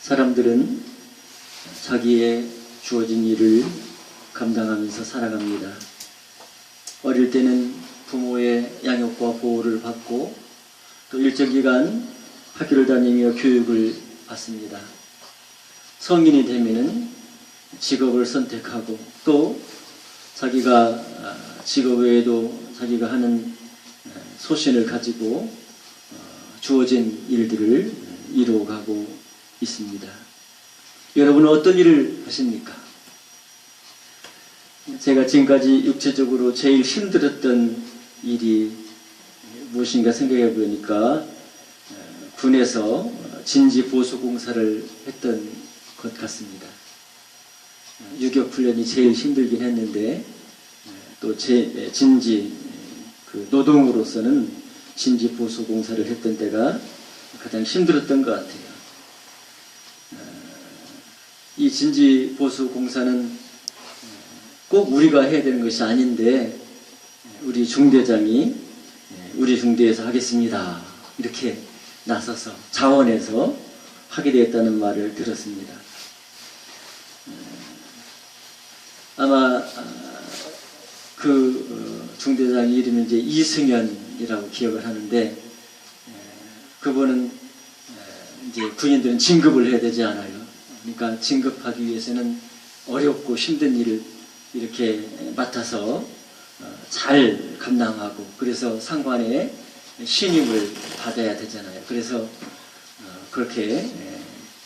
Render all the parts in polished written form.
사람들은 자기의 주어진 일을 감당하면서 살아갑니다. 어릴 때는 부모의 양육과 보호를 받고 또 일정 기간 학교를 다니며 교육을 받습니다. 성인이 되면은 직업을 선택하고 또 자기가 직업 외에도 자기가 하는 소신을 가지고 주어진 일들을 이루어가고 있습니다. 여러분은 어떤 일을 하십니까? 제가 지금까지 육체적으로 제일 힘들었던 일이 무엇인가 생각해 보니까 군에서 진지 보수 공사를 했던 것 같습니다. 유격 훈련이 제일 힘들긴 했는데 또 진지 노동으로서는 진지 보수 공사를 했던 때가 가장 힘들었던 것 같아요. 이 진지 보수 공사는 꼭 우리가 해야 되는 것이 아닌데 우리 중대장이 우리 중대에서 하겠습니다. 이렇게 나서서 자원해서 하게 되었다는 말을 들었습니다. 아마 그 중대장 이름이 이제 이승현이라고 기억을 하는데 그분은 이제 군인들은 진급을 해야 되지 않아요. 그러니까 진급하기 위해서는 어렵고 힘든 일을 이렇게 맡아서 잘 감당하고 그래서 상관의 신임을 받아야 되잖아요. 그래서 그렇게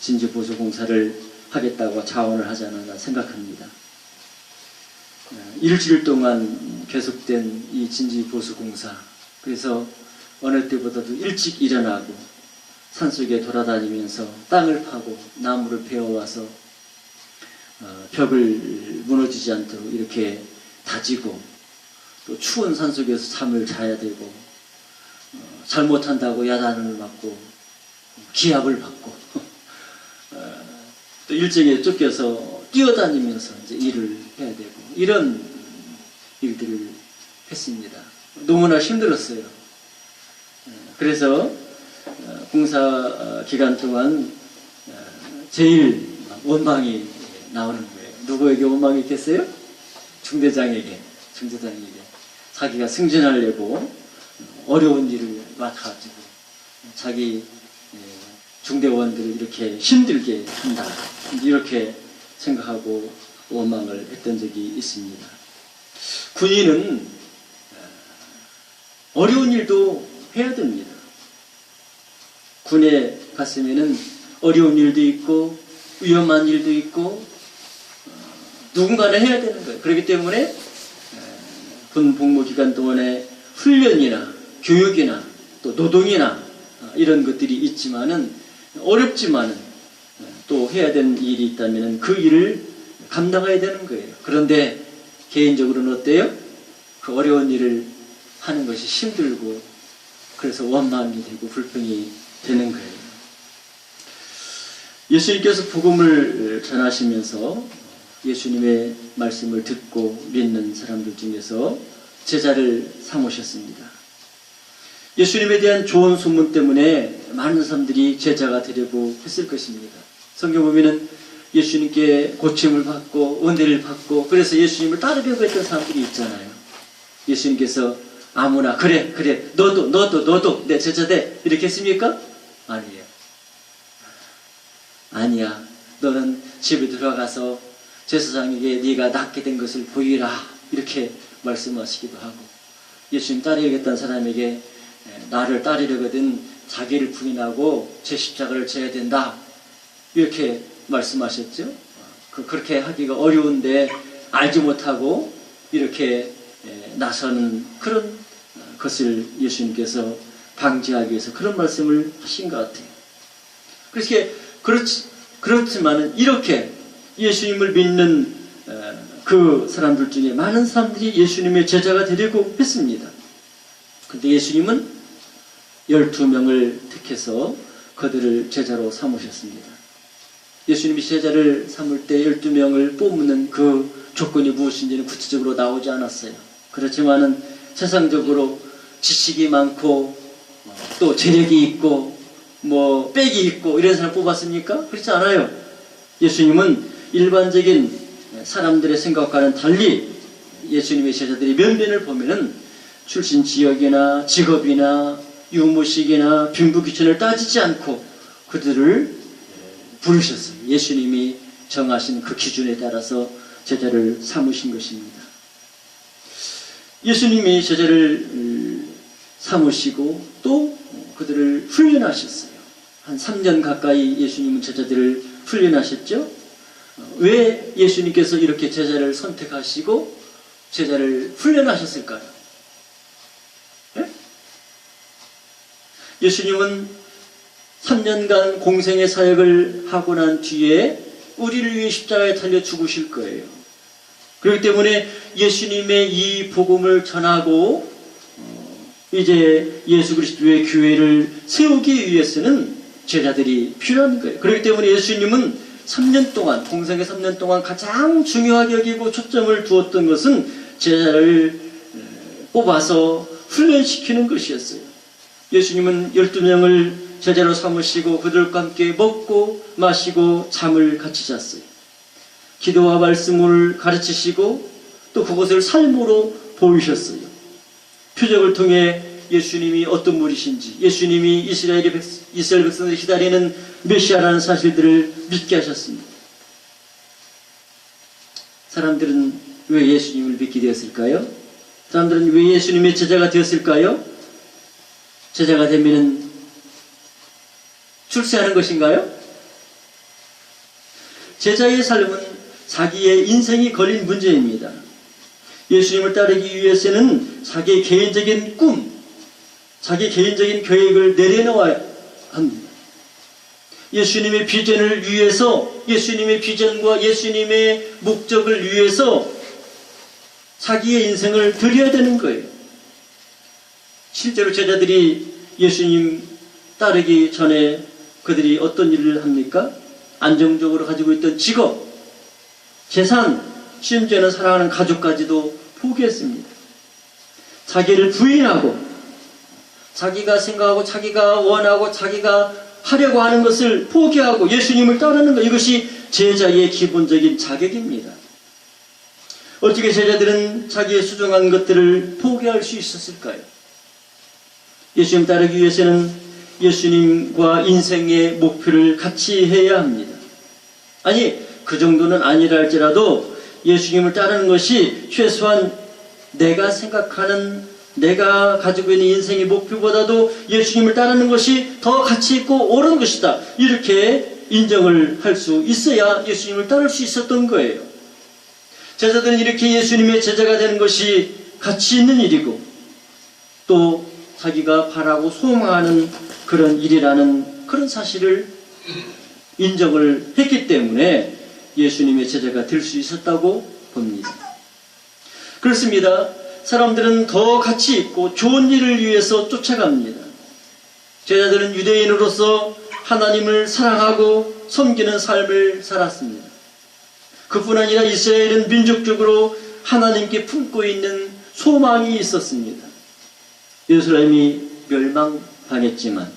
진지보수공사를 하겠다고 자원을 하지 않았나 생각합니다. 일주일 동안 계속된 이 진지보수공사, 그래서 어느 때보다도 일찍 일어나고 산속에 돌아다니면서 땅을 파고 나무를 베어와서 벽을 무너지지 않도록 이렇게 다지고 또 추운 산속에서 잠을 자야 되고 잘못한다고 야단을 맞고 기합을 받고 또 일정에 쫓겨서 뛰어다니면서 이제 일을 해야 되고 이런 일들을 했습니다. 너무나 힘들었어요. 그래서 공사 기간 동안 제일 원망이 나오는 거예요. 누구에게 원망이 있겠어요? 중대장에게. 자기가 승진하려고 어려운 일을 맡아가지고 자기 중대원들을 이렇게 힘들게 한다. 이렇게 생각하고 원망을 했던 적이 있습니다. 군인은 어려운 일도 해야 됩니다. 군에 갔으면은 어려운 일도 있고 위험한 일도 있고 누군가는 해야 되는 거예요. 그렇기 때문에 군 복무 기간 동안에 훈련이나 교육이나 또 노동이나 이런 것들이 있지만은 어렵지만은 또 해야 되는 일이 있다면은 그 일을 감당해야 되는 거예요. 그런데 개인적으로는 어때요? 그 어려운 일을 하는 것이 힘들고 그래서 원망이 되고 불평이 되는 거예요. 예수님께서 복음을 전하시면서 예수님의 말씀을 듣고 믿는 사람들 중에서 제자를 삼으셨습니다. 예수님에 대한 좋은 소문 때문에 많은 사람들이 제자가 되려고 했을 것입니다. 성경 보면은 예수님께 고침을 받고 은혜를 받고 그래서 예수님을 따르려고 했던 사람들이 있잖아요. 예수님께서 아무나 그래 너도 내 제자 돼 이렇게 했습니까? 아니에요. 아니야. 너는 집에 들어가서 제사장에게 네가 낫게 된 것을 보이라 이렇게 말씀하시기도 하고 예수님 따르겠다는 사람에게 나를 따르려거든 자기를 부인하고 제 십자가를 져야 된다 이렇게 말씀하셨죠. 그렇게 하기가 어려운데 알지 못하고 이렇게 나서는 그런 것을 예수님께서 방지하기 위해서 그런 말씀을 하신 것 같아요. 그렇지만은 이렇게 예수님을 믿는 그 사람들 중에 많은 사람들이 예수님의 제자가 되려고 했습니다. 그런데 예수님은 12명을 택해서 그들을 제자로 삼으셨습니다. 예수님이 제자를 삼을 때 12명을 뽑는 그 조건이 무엇인지는 구체적으로 나오지 않았어요. 그렇지만은 세상적으로 지식이 많고 또 재력이 있고 뭐 빽이 있고 이런 사람 뽑았습니까? 그렇지 않아요. 예수님은 일반적인 사람들의 생각과는 달리 예수님의 제자들의 면면을 보면은 출신 지역이나 직업이나 유무식이나 빈부귀천을 따지지 않고 그들을 부르셨어요. 예수님이 정하신 그 기준에 따라서 제자를 삼으신 것입니다. 예수님이 제자를 삼으시고 또 그들을 훈련하셨어요. 한 3년 가까이 예수님은 제자들을 훈련하셨죠. 왜 예수님께서 이렇게 제자를 선택하시고 제자를 훈련하셨을까요? 네? 예수님은 3년간 공생의 사역을 하고 난 뒤에 우리를 위해 십자가에 달려 죽으실 거예요. 그렇기 때문에 예수님의 이 복음을 전하고 이제 예수 그리스도의 교회를 세우기 위해서는 제자들이 필요한 거예요. 그렇기 때문에 예수님은 3년 동안, 공생의 3년 동안 가장 중요하게 여기고 초점을 두었던 것은 제자를 뽑아서 훈련시키는 것이었어요. 예수님은 12명을 제자로 삼으시고 그들과 함께 먹고 마시고 잠을 같이 잤어요. 기도와 말씀을 가르치시고 또 그것을 삶으로 보이셨어요. 표적을 통해 예수님이 어떤 분이신지, 예수님이 이스라엘 백성들이 기다리는 메시아라는 사실들을 믿게 하셨습니다. 사람들은 왜 예수님을 믿게 되었을까요? 사람들은 왜 예수님의 제자가 되었을까요? 제자가 되면은 출세하는 것인가요? 제자의 삶은 자기의 인생이 걸린 문제입니다. 예수님을 따르기 위해서는 자기의 개인적인 꿈, 자기 개인적인 계획을 내려놓아야 합니다. 예수님의 비전을 위해서, 예수님의 비전과 예수님의 목적을 위해서 자기의 인생을 드려야 되는 거예요. 실제로 제자들이 예수님 따르기 전에 그들이 어떤 일을 합니까? 안정적으로 가지고 있던 직업, 재산, 심지어는 사랑하는 가족까지도 포기했습니다. 자기를 부인하고 자기가 생각하고 자기가 원하고 자기가 하려고 하는 것을 포기하고 예수님을 따르는 것, 이것이 제자의 기본적인 자격입니다. 어떻게 제자들은 자기의 소중한 것들을 포기할 수 있었을까요? 예수님 따르기 위해서는 예수님과 인생의 목표를 같이 해야 합니다. 아니, 그 정도는 아니라 할지라도 예수님을 따르는 것이 최소한 내가 생각하는, 내가 가지고 있는 인생의 목표보다도 예수님을 따르는 것이 더 가치 있고 옳은 것이다, 이렇게 인정을 할 수 있어야 예수님을 따를 수 있었던 거예요. 제자들은 이렇게 예수님의 제자가 되는 것이 가치 있는 일이고 또 자기가 바라고 소망하는 그런 일이라는 그런 사실을 인정을 했기 때문에 예수님의 제자가 될 수 있었다고 봅니다. 그렇습니다. 사람들은 더 가치 있고 좋은 일을 위해서 쫓아갑니다. 제자들은 유대인으로서 하나님을 사랑하고 섬기는 삶을 살았습니다. 그뿐 아니라 이스라엘은 민족적으로 하나님께 품고 있는 소망이 있었습니다. 예루살렘이 멸망당했지만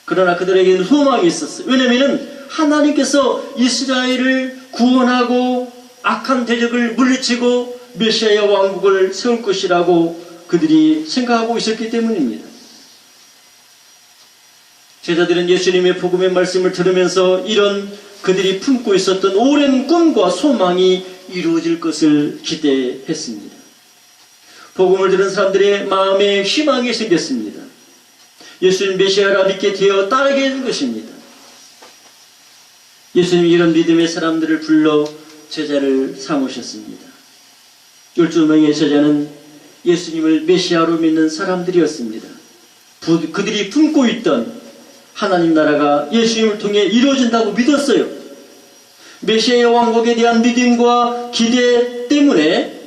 그러나 그들에게는 소망이 있었어요. 왜냐하면 하나님께서 이스라엘을 구원하고 악한 대적을 물리치고 메시아의 왕국을 세울 것이라고 그들이 생각하고 있었기 때문입니다. 제자들은 예수님의 복음의 말씀을 들으면서 이런 그들이 품고 있었던 오랜 꿈과 소망이 이루어질 것을 기대했습니다. 복음을 들은 사람들의 마음에 희망이 생겼습니다. 예수님 메시아라 믿게 되어 따르게 된 것입니다. 예수님이 이런 믿음의 사람들을 불러 제자를 삼으셨습니다. 12명의 제자는 예수님을 메시아로 믿는 사람들이었습니다. 그들이 품고 있던 하나님 나라가 예수님을 통해 이루어진다고 믿었어요. 메시아의 왕국에 대한 믿음과 기대 때문에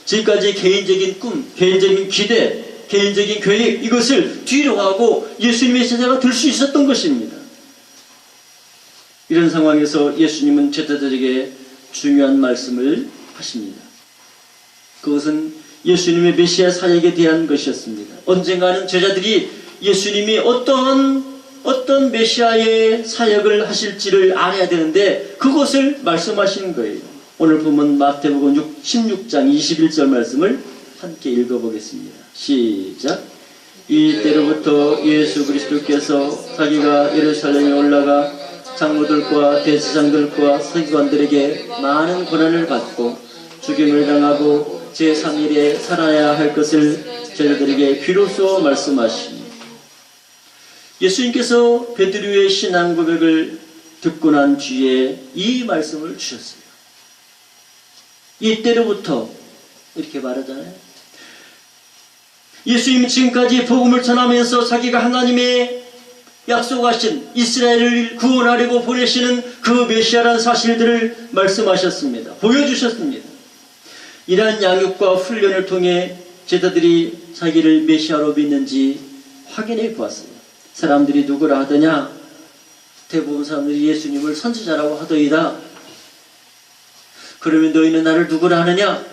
지금까지 개인적인 꿈, 개인적인 기대, 개인적인 계획, 이것을 뒤로 하고 예수님의 제자가 될 수 있었던 것입니다. 이런 상황에서 예수님은 제자들에게 중요한 말씀을 하십니다. 그것은 예수님의 메시아 사역에 대한 것이었습니다. 언젠가는 제자들이 예수님이 어떠한 어떤 메시아의 사역을 하실지를 알아야 되는데 그것을 말씀하시는 거예요. 오늘 보면 마태복음 16장 21절 말씀을 함께 읽어보겠습니다. 시작. 이때로부터 예수 그리스도께서 자기가 예루살렘에 올라가 장로들과 대제사장들과 서기관들에게 많은 고난을 받고 죽임을 당하고 제3일에 살아야 할 것을 제자들에게 비로소 말씀하시니, 예수님께서 베드로의 신앙 고백을 듣고 난 뒤에 이 말씀을 주셨어요. 이때로부터 이렇게 말하잖아요. 예수님이 지금까지 복음을 전하면서 자기가 하나님의 약속하신 이스라엘을 구원하려고 보내시는 그 메시아라는 사실들을 말씀하셨습니다. 보여주셨습니다. 이러한 양육과 훈련을 통해 제자들이 자기를 메시아로 믿는지 확인해 보았어요. 사람들이 누구라 하더냐? 대부분 사람들이 예수님을 선지자라고 하더이다. 그러면 너희는 나를 누구라 하느냐?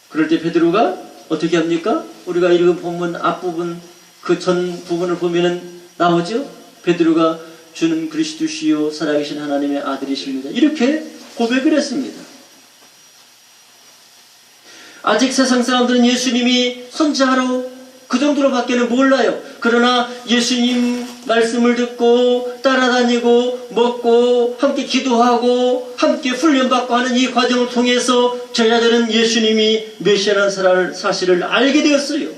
그럴 때 베드로가 어떻게 합니까? 우리가 읽은 본문 앞부분 그 전 부분을 보면은 나오죠? 베드로가 주는 그리스도시요 살아계신 하나님의 아들이십니다. 이렇게 고백을 했습니다. 아직 세상 사람들은 예수님이 선지자로 그 정도로밖에는 몰라요. 그러나 예수님 말씀을 듣고 따라다니고 먹고 함께 기도하고 함께 훈련받고 하는 이 과정을 통해서 제자들은 예수님이 메시아라는 사실을 알게 되었어요.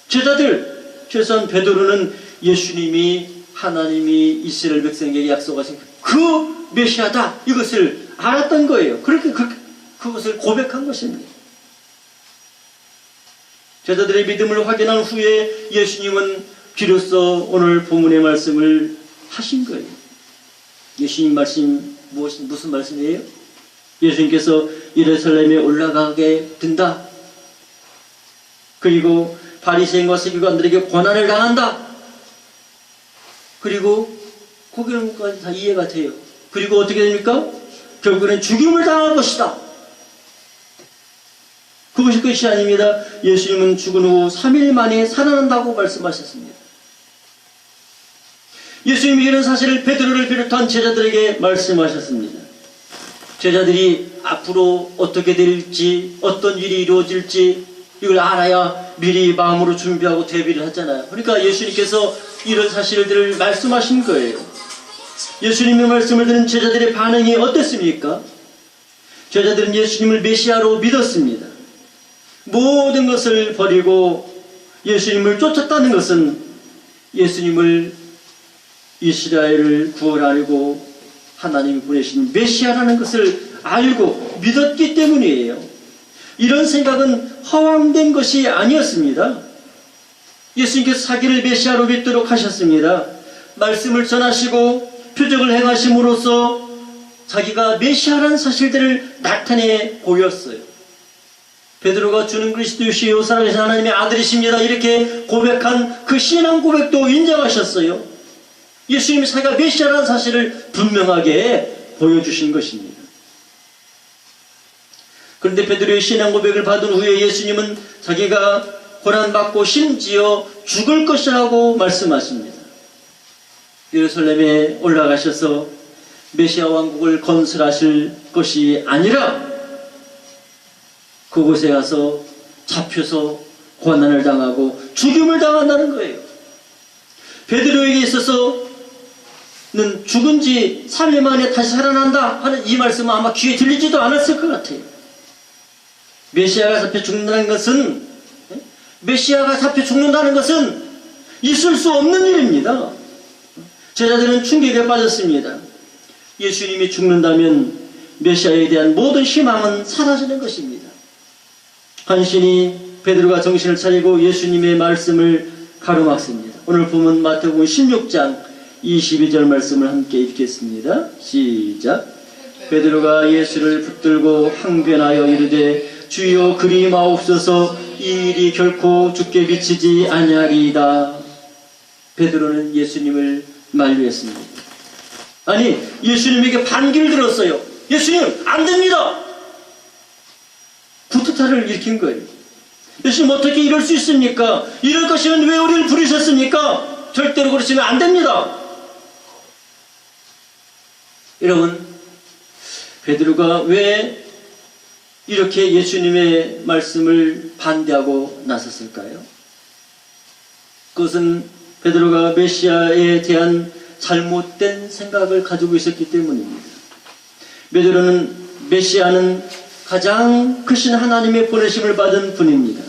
제자들, 최소한 베드로는 예수님이 하나님이 이스라엘 백성에게 약속하신 그 메시아다, 이것을 알았던 거예요. 그렇게 그것을 고백한 것입니다. 제자들의 믿음을 확인한 후에 예수님은 비로소 오늘 본문의 말씀을 하신 거예요. 예수님 말씀 무슨 말씀이에요? 예수님께서 예루살렘에 올라가게 된다. 그리고 바리새인과 서기관들에게 고난을 당한다. 그리고 거기까지 다 이해가 돼요. 그리고 어떻게 됩니까? 결국에는 죽임을 당할 것이다. 그것이 끝이 아닙니다. 예수님은 죽은 후 3일 만에 살아난다고 말씀하셨습니다. 예수님이 이런 사실을 베드로를 비롯한 제자들에게 말씀하셨습니다. 제자들이 앞으로 어떻게 될지, 어떤 일이 이루어질지 이걸 알아야 미리 마음으로 준비하고 대비를 하잖아요. 그러니까 예수님께서 이런 사실들을 말씀하신 거예요. 예수님의 말씀을 듣는 제자들의 반응이 어땠습니까? 제자들은 예수님을 메시아로 믿었습니다. 모든 것을 버리고 예수님을 쫓았다는 것은 예수님을 이스라엘을 구원하려고 하나님이 보내신 메시아라는 것을 알고 믿었기 때문이에요. 이런 생각은 허황된 것이 아니었습니다. 예수님께서 자기를 메시아로 믿도록 하셨습니다. 말씀을 전하시고 표적을 행하심으로써 자기가 메시아라는 사실들을 나타내 보였어요. 베드로가 주는 그리스도시요 살아계신 하나님의 아들이십니다. 이렇게 고백한 그 신앙 고백도 인정하셨어요. 예수님이 자기가 메시아라는 사실을 분명하게 보여주신 것입니다. 그런데 베드로의 신앙 고백을 받은 후에 예수님은 자기가 고난받고 심지어 죽을 것이라고 말씀하십니다. 예루살렘에 올라가셔서 메시아 왕국을 건설하실 것이 아니라 그곳에 가서 잡혀서 고난을 당하고 죽임을 당한다는 거예요. 베드로에게 있어서는 죽은 지 3일 만에 다시 살아난다 하는 이 말씀은 아마 귀에 들리지도 않았을 것 같아요. 메시아가 잡혀 죽는다는 것은, 메시아가 잡혀 죽는다는 것은 있을 수 없는 일입니다. 제자들은 충격에 빠졌습니다. 예수님이 죽는다면 메시아에 대한 모든 희망은 사라지는 것입니다. 간신히 베드로가 정신을 차리고 예수님의 말씀을 가로막습니다. 오늘 보면 마태복음 16장 22절 말씀을 함께 읽겠습니다. 시작. 베드로가 예수를 붙들고 항변하여 이르되 주여 그리 마옵소서, 이 일이 결코 죽게 비치지 아니하리이다. 베드로는 예수님을 만류했습니다. 아니, 예수님에게 반기를 들었어요. 예수님 안 됩니다. 구태타를 일으킨 거예요. 예수님 어떻게 이럴 수 있습니까? 이럴 것이면 왜 우리를 부르셨습니까? 절대로 그러시면 안 됩니다. 여러분, 베드로가 왜 이렇게 예수님의 말씀을 반대하고 나섰을까요? 그것은 베드로가 메시아에 대한 잘못된 생각을 가지고 있었기 때문입니다. 베드로는 메시아는 가장 크신 하나님의 보내심을 받은 분입니다.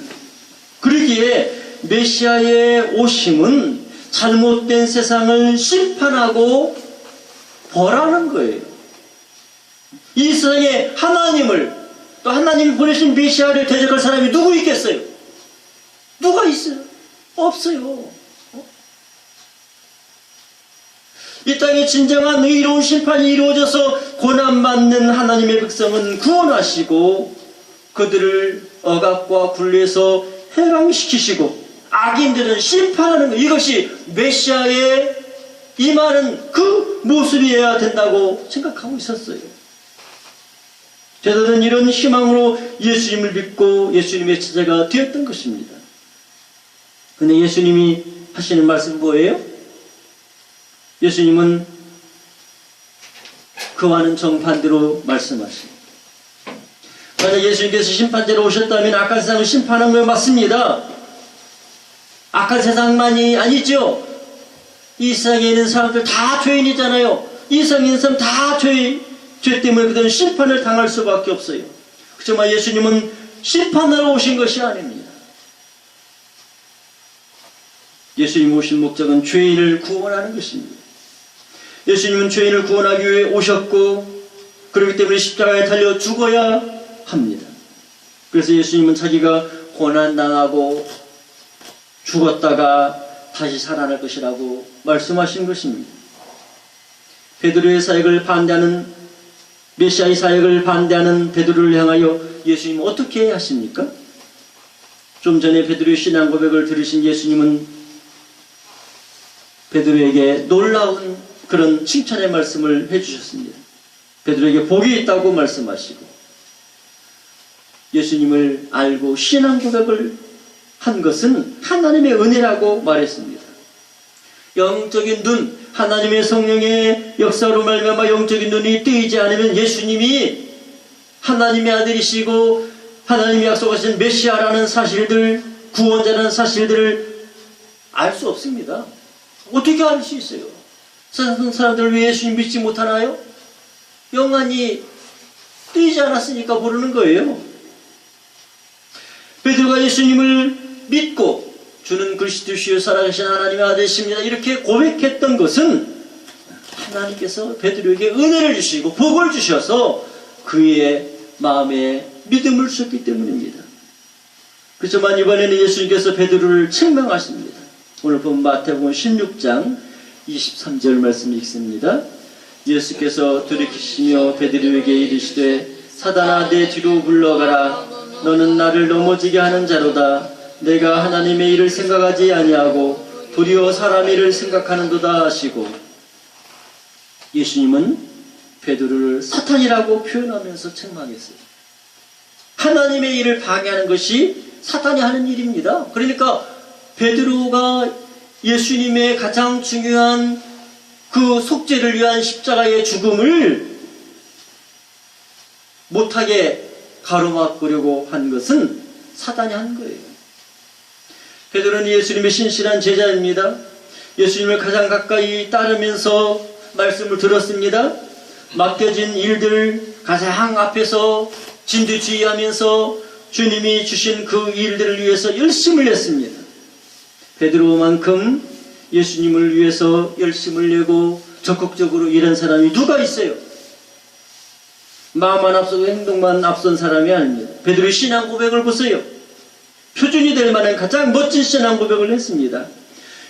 그러기에 메시아의 오심은 잘못된 세상을 심판하고 벌하는 거예요. 이 세상에 하나님을, 또 하나님이 보내신 메시아를 대적할 사람이 누구 있겠어요? 누가 있어요? 없어요. 이 땅에 진정한 의로운 심판이 이루어져서 고난받는 하나님의 백성은 구원하시고 그들을 억압과 굴레에서 해방시키시고 악인들은 심판하는 것, 이것이 메시아의 임하는 그 모습이어야 된다고 생각하고 있었어요. 베드로는 이런 희망으로 예수님을 믿고 예수님의 제자가 되었던 것입니다. 근데 예수님이 하시는 말씀은 뭐예요? 예수님은 그와는 정반대로 말씀하십니다. 만약 예수님께서 심판자로 오셨다면 악한 세상을 심판한 거 맞습니다. 악한 세상만이 아니죠. 이 세상에 있는 사람들 다 죄인이잖아요. 이 세상에 있는 사람 다 죄 때문에 그들은 심판을 당할 수밖에 없어요. 그렇지만 예수님은 심판하러 오신 것이 아닙니다. 예수님 오신 목적은 죄인을 구원하는 것입니다. 예수님은 죄인을 구원하기 위해 오셨고 그렇기 때문에 십자가에 달려 죽어야 합니다. 그래서 예수님은 자기가 고난당하고 죽었다가 다시 살아날 것이라고 말씀하신 것입니다. 베드로의 사역을 반대하는, 메시아의 사역을 반대하는 베드로를 향하여 예수님은 어떻게 하십니까? 좀 전에 베드로의 신앙 고백을 들으신 예수님은 베드로에게 놀라운 그런 칭찬의 말씀을 해주셨습니다. 베드로에게 복이 있다고 말씀하시고 예수님을 알고 신앙 고백을 한 것은 하나님의 은혜라고 말했습니다. 영적인 눈, 하나님의 성령의 역사로 말미암아 영적인 눈이 뜨이지 않으면 예수님이 하나님의 아들이시고 하나님이 약속하신 메시아라는 사실들, 구원자라는 사실들을 알 수 없습니다. 어떻게 알 수 있어요? 세상 사람들 왜 예수님 믿지 못하나요? 영안이 뜨이지 않았으니까 모르는 거예요. 베드로가 예수님을 믿고 주는 그리스도시요 살아계신 하나님의 아들이십니다 이렇게 고백했던 것은 하나님께서 베드로에게 은혜를 주시고 복을 주셔서 그의 마음에 믿음을 주셨기 때문입니다. 그렇지만 이번에는 예수님께서 베드로를 책망하십니다. 오늘 본 마태복음 16장 23절 말씀 읽습니다. 예수께서 돌이키시며 베드로에게 이르시되 사단아 내 뒤로 물러가라. 너는 나를 넘어지게 하는 자로다. 내가 하나님의 일을 생각하지 아니하고 도리어 사람의 일을 생각하는도다 하시고, 예수님은 베드로를 사탄이라고 표현하면서 책망했어요. 하나님의 일을 방해하는 것이 사탄이 하는 일입니다. 그러니까 베드로가 예수님의 가장 중요한 그 속죄를 위한 십자가의 죽음을 못하게 가로막으려고 한 것은 사단이 한 거예요. 베드로는 예수님의 신실한 제자입니다. 예수님을 가장 가까이 따르면서 말씀을 들었습니다. 맡겨진 일들 가장 앞에서 진두지휘하면서 주님이 주신 그 일들을 위해서 열심을 냈습니다. 베드로만큼 예수님을 위해서 열심을 내고 적극적으로 일한 사람이 누가 있어요? 마음만 앞서고 행동만 앞선 사람이 아닙니다. 베드로의 신앙 고백을 보세요. 표준이 될 만한 가장 멋진 신앙 고백을 했습니다.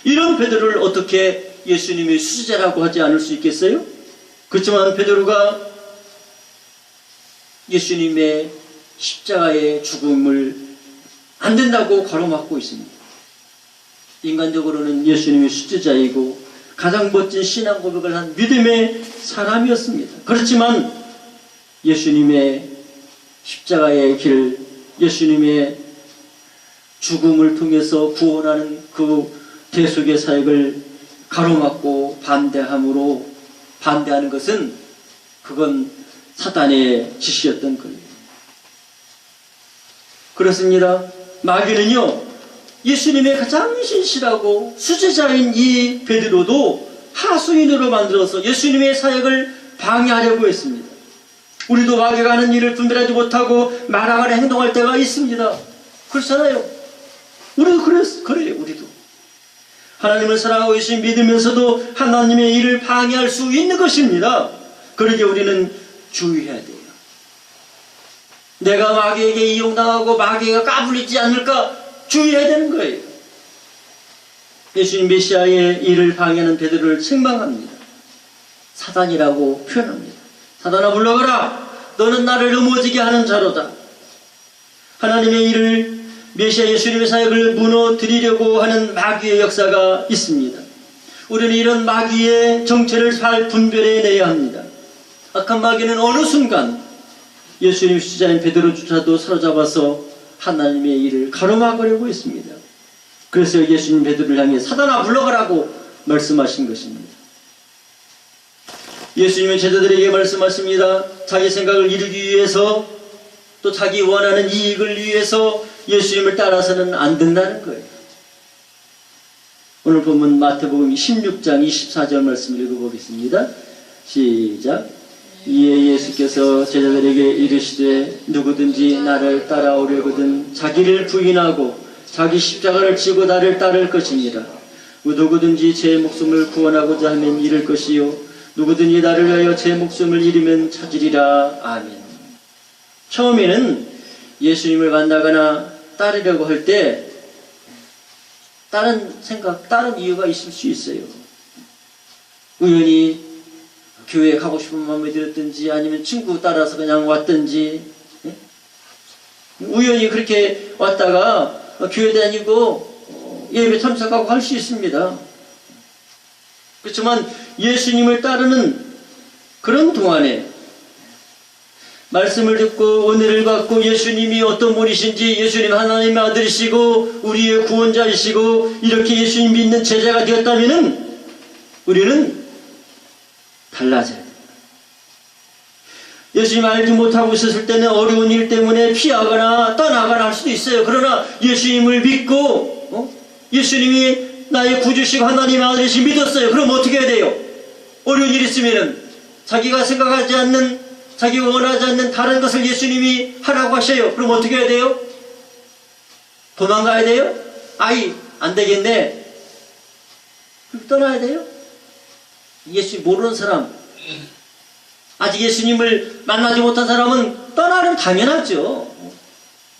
이런 베드로를 어떻게 예수님의 수제자라고 하지 않을 수 있겠어요? 그렇지만 베드로가 예수님의 십자가의 죽음을 안 된다고 가로막고 있습니다. 인간적으로는 예수님의 수제자이고 가장 멋진 신앙 고백을 한 믿음의 사람이었습니다. 그렇지만 예수님의 십자가의 길, 예수님의 죽음을 통해서 구원하는 그 대속의 사역을 가로막고 반대하는 것은 그건 사단의 짓이었던 거예요. 그렇습니다. 마귀는요, 예수님의 가장 신실하고 수제자인 이 베드로도 하수인으로 만들어서 예수님의 사역을 방해하려고 했습니다. 우리도 마귀가 하는 일을 분별하지 못하고 말아가는 행동할 때가 있습니다. 그렇잖아요. 우리도 그래요. 우리도 하나님을 사랑하고 예수님 믿으면서도 하나님의 일을 방해할 수 있는 것입니다. 그러기에 우리는 주의해야 돼요. 내가 마귀에게 이용당하고 마귀가 까불리지 않을까 주의해야 되는 거예요. 예수님 메시아의 일을 방해하는 베드로를 책망합니다. 사단이라고 표현합니다. 사단아 물러가라. 너는 나를 넘어지게 하는 자로다. 하나님의 일을 메시아 예수님의 사역을 무너뜨리려고 하는 마귀의 역사가 있습니다. 우리는 이런 마귀의 정체를 잘 분별해내야 합니다. 악한 마귀는 어느 순간 예수님 수제자인 베드로조차도 사로잡아서 하나님의 일을 가로막으려고 했습니다. 그래서 예수님 베드로를 향해 사단아 물러가라고 말씀하신 것입니다. 예수님은 제자들에게 말씀하십니다. 자기 생각을 이루기 위해서 또 자기 원하는 이익을 위해서 예수님을 따라서는 안 된다는 거예요. 오늘 보면 마태복음 16장 24절 말씀을 읽어보겠습니다. 시작. 이에 예수께서 제자들에게 이르시되 누구든지 나를 따라오려거든 자기를 부인하고 자기 십자가를 지고 나를 따를 것이니라. 누구든지 제 목숨을 구원하고자 하면 잃을 것이요 누구든지 나를 위하여 제 목숨을 잃으면 찾으리라. 아멘. 처음에는 예수님을 만나거나 따르려고 할 때 다른 생각, 다른 이유가 있을 수 있어요. 우연히 교회에 가고 싶은 마음이 들었든지 아니면 친구 따라서 그냥 왔든지 우연히 그렇게 왔다가 교회 다니고 예배 참석하고 할 수 있습니다. 그렇지만 예수님을 따르는 그런 동안에 말씀을 듣고 은혜를 받고 예수님이 어떤 분이신지 예수님 하나님의 아들이시고 우리의 구원자이시고 이렇게 예수님 믿는 제자가 되었다면 우리는 달라져야 됩니다. 예수님 알지 못하고 있었을 때는 어려운 일 때문에 피하거나 떠나거나 할 수도 있어요. 그러나 예수님을 믿고 예수님이 나의 구주시고 하나님의 아들이시 믿었어요. 그럼 어떻게 해야 돼요? 어려운 일 있으면은 자기가 생각하지 않는 자기가 원하지 않는 다른 것을 예수님이 하라고 하셔요. 그럼 어떻게 해야 돼요? 도망가야 돼요? 아이 안 되겠네. 그럼 떠나야 돼요? 예수 모르는 사람, 아직 예수님을 만나지 못한 사람은 떠나는 당연하죠.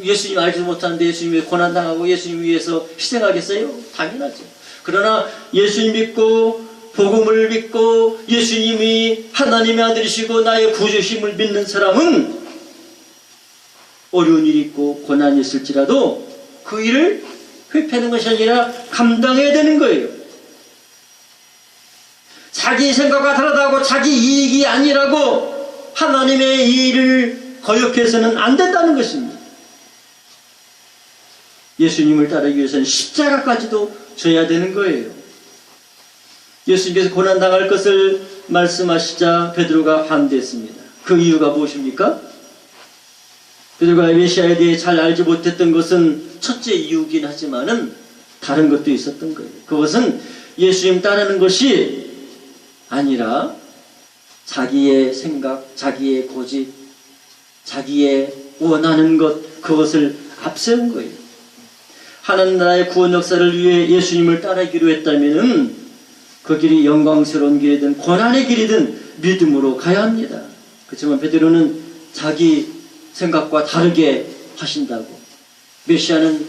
예수님 알지 못하는데 예수님이 고난당하고 예수님 위해서 희생하겠어요? 당연하죠. 그러나 예수님 믿고 복음을 믿고 예수님이 하나님의 아들이시고 나의 구주심을 믿는 사람은 어려운 일이 있고 고난이 있을지라도 그 일을 회피하는 것이 아니라 감당해야 되는 거예요. 자기 생각과 다르다고 자기 이익이 아니라고 하나님의 일을 거역해서는 안 된다는 것입니다. 예수님을 따르기 위해서는 십자가까지도 져야 되는 거예요. 예수님께서 고난당할 것을 말씀하시자 베드로가 반대했습니다. 그 이유가 무엇입니까? 베드로가 메시아에 대해 잘 알지 못했던 것은 첫째 이유긴 하지만은 다른 것도 있었던 거예요. 그것은 예수님 따르는 것이 아니라 자기의 생각, 자기의 고집, 자기의 원하는 것, 그것을 앞세운 거예요. 하나님 나라의 구원 역사를 위해 예수님을 따르기로 했다면은 그 길이 영광스러운 길이든 고난의 길이든 믿음으로 가야 합니다. 그렇지만 베드로는 자기 생각과 다르게 하신다고. 메시아는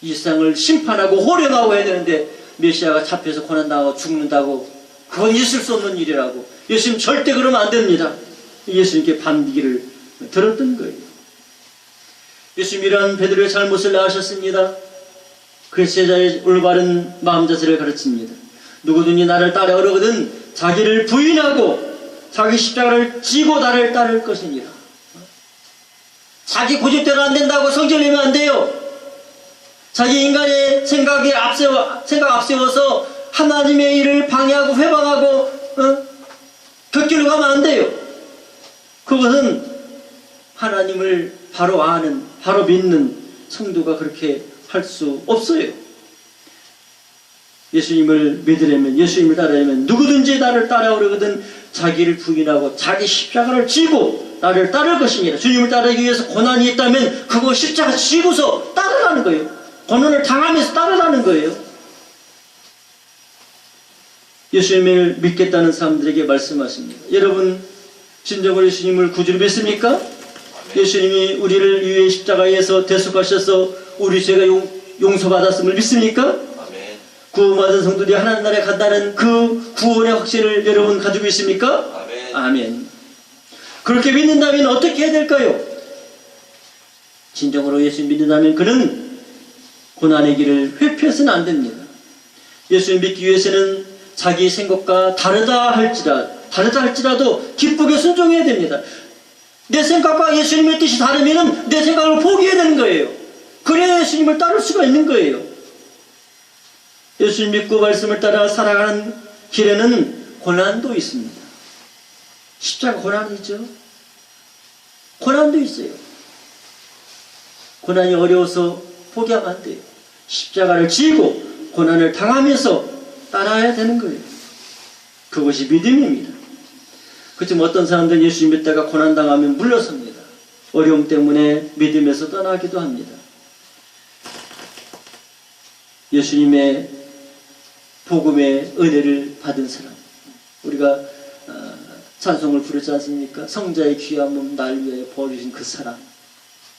이 세상을 심판하고 호령하고 해야 되는데 메시아가 잡혀서 고난당하고 죽는다고. 그건 있을 수 없는 일이라고. 예수님 절대 그러면 안 됩니다. 예수님께 반기를 들었던 거예요. 예수님 이러한 베드로의 잘못을 아셨습니다. 그래서 제자의 올바른 마음 자세를 가르칩니다. 누구든지 나를 따르거든 자기를 부인하고 자기 십자가를 지고 나를 따를 것이니라. 자기 고집대로 안 된다고 성질 내면 안 돼요. 자기 인간의 생각 앞세워서 하나님의 일을 방해하고 회방하고 곁길로 가면 안 돼요. 그것은 하나님을 바로 아는, 바로 믿는 성도가 그렇게 할 수 없어요. 예수님을 믿으려면, 예수님을 따르려면 누구든지 나를 따라오려거든 자기를 부인하고 자기 십자가를 지고 나를 따를 것이니라. 주님을 따르기 위해서 고난이 있다면 그거 십자가 지고서 따르라는 거예요. 고난을 당하면서 따르라는 거예요. 예수님을 믿겠다는 사람들에게 말씀하십니다. 여러분, 진정으로 예수님을 구주로 믿습니까? 예수님이 우리를 위해 십자가에서 대속하셔서 우리 죄가 용서받았음을 믿습니까? 구원받은 성도들이 하나님 나라에 간다는 그 구원의 확신을 여러분 가지고 있습니까? 아멘. 아멘. 그렇게 믿는다면 어떻게 해야 될까요? 진정으로 예수 믿는다면 그는 고난의 길을 회피해서는 안 됩니다. 예수님 믿기 위해서는 자기 생각과 다르다 할지라도 기쁘게 순종해야 됩니다. 내 생각과 예수님의 뜻이 다르면 내 생각을 포기해야 되는 거예요. 그래야 예수님을 따를 수가 있는 거예요. 예수님 믿고 말씀을 따라 살아가는 길에는 고난도 있습니다. 십자가 고난이죠. 고난도 있어요. 고난이 어려워서 포기하면 안 돼요. 십자가를 지고 고난을 당하면서 따라야 되는 거예요. 그것이 믿음입니다. 그렇지만 어떤 사람들은 예수님 믿다가 고난당하면 물러섭니다. 어려움 때문에 믿음에서 떠나기도 합니다. 예수님의 복음의 은혜를 받은 사람, 우리가 찬송을 부르지 않습니까? 성자의 귀한 몸 날 위하여 버리신 그 사람,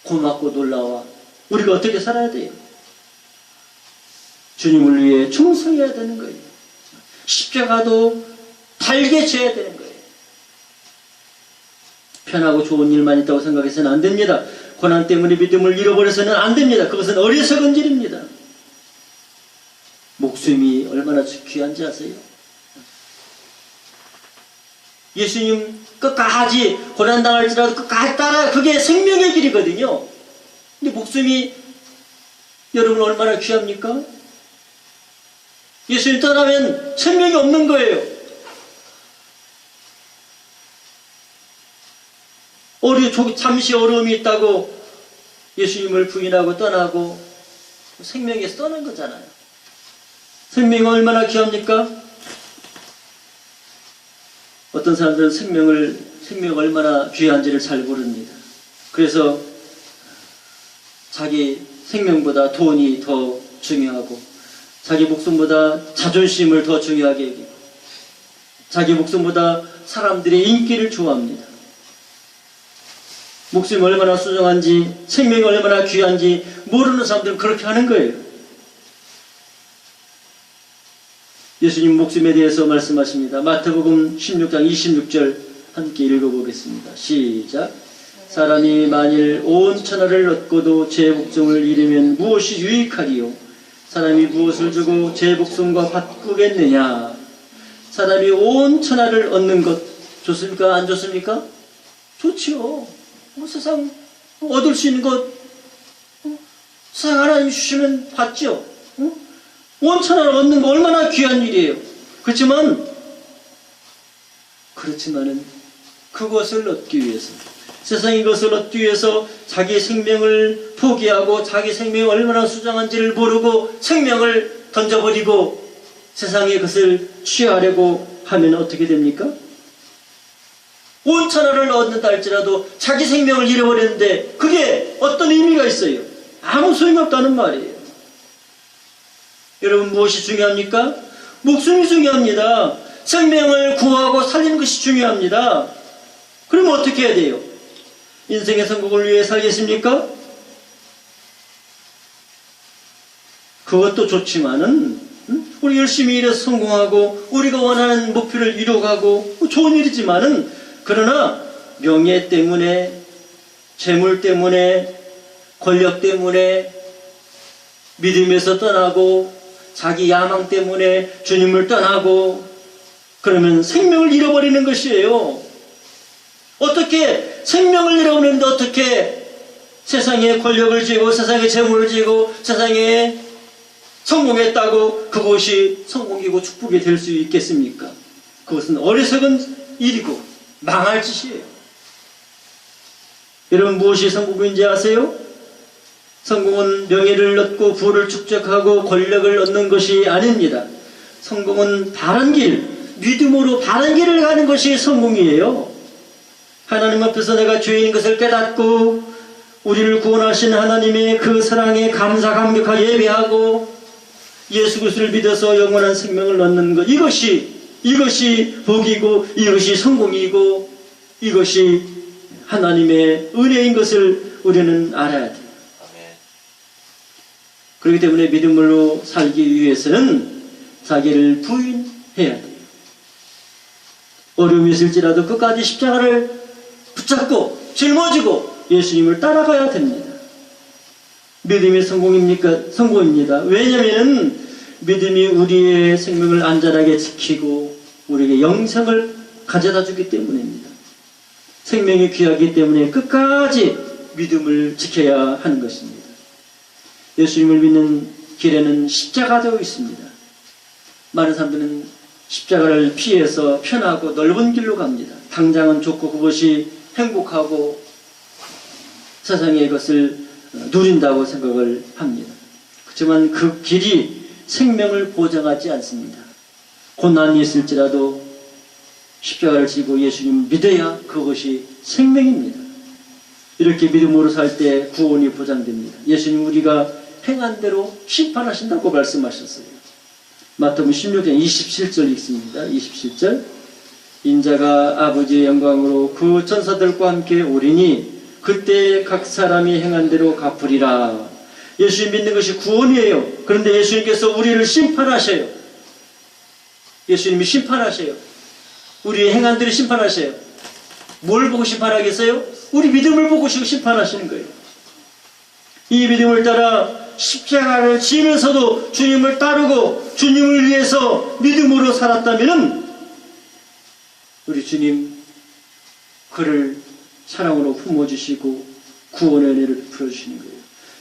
고맙고 놀라워. 우리가 어떻게 살아야 돼요? 주님을 위해 충성해야 되는 거예요. 십자가도 달게 져야 되는 거예요. 편하고 좋은 일만 있다고 생각해서는 안 됩니다. 고난 때문에 믿음을 잃어버려서는 안 됩니다. 그것은 어리석은 일입니다. 목숨이 얼마나 귀한지 아세요? 예수님 끝까지 고난당할지라도 끝까지 따라, 그게 생명의 길이거든요. 근데 목숨이 여러분 얼마나 귀합니까? 예수님 떠나면 생명이 없는 거예요. 잠시 어려움이 있다고 예수님을 부인하고 떠나고 생명에서 떠난 거잖아요. 생명이 얼마나 귀합니까? 어떤 사람들은 생명이 얼마나 귀한지를 잘 모릅니다. 그래서 자기 생명보다 돈이 더 중요하고, 자기 목숨보다 자존심을 더 중요하게 여기고, 자기 목숨보다 사람들의 인기를 좋아합니다. 목숨이 얼마나 소중한지, 생명이 얼마나 귀한지 모르는 사람들은 그렇게 하는 거예요. 예수님 목숨에 대해서 말씀하십니다. 마태복음 16장 26절 함께 읽어보겠습니다. 시작. 사람이 만일 온 천하를 얻고도 제 목숨을 잃으면 무엇이 유익하리요? 사람이 무엇을 주고 제 목숨과 바꾸겠느냐? 사람이 온 천하를 얻는 것 좋습니까? 안 좋습니까? 좋지요. 세상 얻을 수 있는 것 세상 하나님 주시면 받죠. 온 천하를 얻는 거 얼마나 귀한 일이에요. 그렇지만은 그것을 얻기 위해서, 세상의 것을 얻기 위해서 자기 생명을 포기하고 자기 생명이 얼마나 수장한지를 모르고 생명을 던져버리고 세상의 것을 취하려고 하면 어떻게 됩니까? 온 천하를 얻는다 할지라도 자기 생명을 잃어버렸는데 그게 어떤 의미가 있어요? 아무 소용이 없다는 말이에요. 여러분, 무엇이 중요합니까? 목숨이 중요합니다. 생명을 구하고 살리는 것이 중요합니다. 그러면 어떻게 해야 돼요? 인생의 성공을 위해 살겠습니까? 그것도 좋지만은 우리 열심히 일해서 성공하고 우리가 원하는 목표를 이루어가고 좋은 일이지만은, 그러나 명예 때문에, 재물 때문에, 권력 때문에 믿음에서 떠나고 자기 야망 때문에 주님을 떠나고 그러면 생명을 잃어버리는 것이에요. 어떻게 생명을 잃어버리는데 어떻게 세상에 권력을 쥐고 세상에 재물을 쥐고 세상에 성공했다고 그것이 성공이고 축복이 될 수 있겠습니까? 그것은 어리석은 일이고 망할 짓이에요. 여러분, 무엇이 성공인지 아세요? 성공은 명예를 얻고 부를 축적하고 권력을 얻는 것이 아닙니다. 성공은 바른 길, 믿음으로 바른 길을 가는 것이 성공이에요. 하나님 앞에서 내가 죄인 것을 깨닫고 우리를 구원하신 하나님의 그 사랑에 감사 감격하게 예배하고 예수 그리스도를 믿어서 영원한 생명을 얻는 것, 이것이 복이고 이것이 성공이고 이것이 하나님의 은혜인 것을 우리는 알아야 돼요. 그렇기 때문에 믿음으로 살기 위해서는 자기를 부인해야 돼요. 어려움이 있을지라도 끝까지 십자가를 붙잡고 짊어지고 예수님을 따라가야 됩니다. 믿음이 성공입니까? 성공입니다. 왜냐하면 믿음이 우리의 생명을 안전하게 지키고 우리에게 영생을 가져다 주기 때문입니다. 생명이 귀하기 때문에 끝까지 믿음을 지켜야 하는 것입니다. 예수님을 믿는 길에는 십자가도 있습니다. 많은 사람들은 십자가를 피해서 편하고 넓은 길로 갑니다. 당장은 좋고 그것이 행복하고 세상의 것을 누린다고 생각을 합니다. 그렇지만 그 길이 생명을 보장하지 않습니다. 고난이 있을지라도 십자가를 지고 예수님 믿어야 그것이 생명입니다. 이렇게 믿음으로 살 때 구원이 보장됩니다. 예수님 우리가 행한 대로 심판하신다고 말씀하셨어요. 마태복음 16장 27절 읽습니다. 27절 인자가 아버지의 영광으로 그 천사들과 함께 오리니 그때 각 사람이 행한 대로 갚으리라. 예수님 믿는 것이 구원이에요. 그런데 예수님께서 우리를 심판하셔요. 예수님이 심판하셔요. 우리의 행한 대로 심판하셔요. 뭘 보고 심판하겠어요? 우리 믿음을 보고 심판하시는 거예요. 이 믿음을 따라 십자가를 지면서도 주님을 따르고 주님을 위해서 믿음으로 살았다면 우리 주님 그를 사랑으로 품어주시고 구원의 은혜를 풀어주시는 거예요.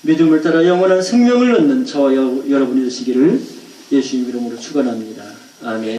믿음을 따라 영원한 생명을 얻는 저와 여러분이 되시기를 예수님 이름으로 축원합니다. 아멘.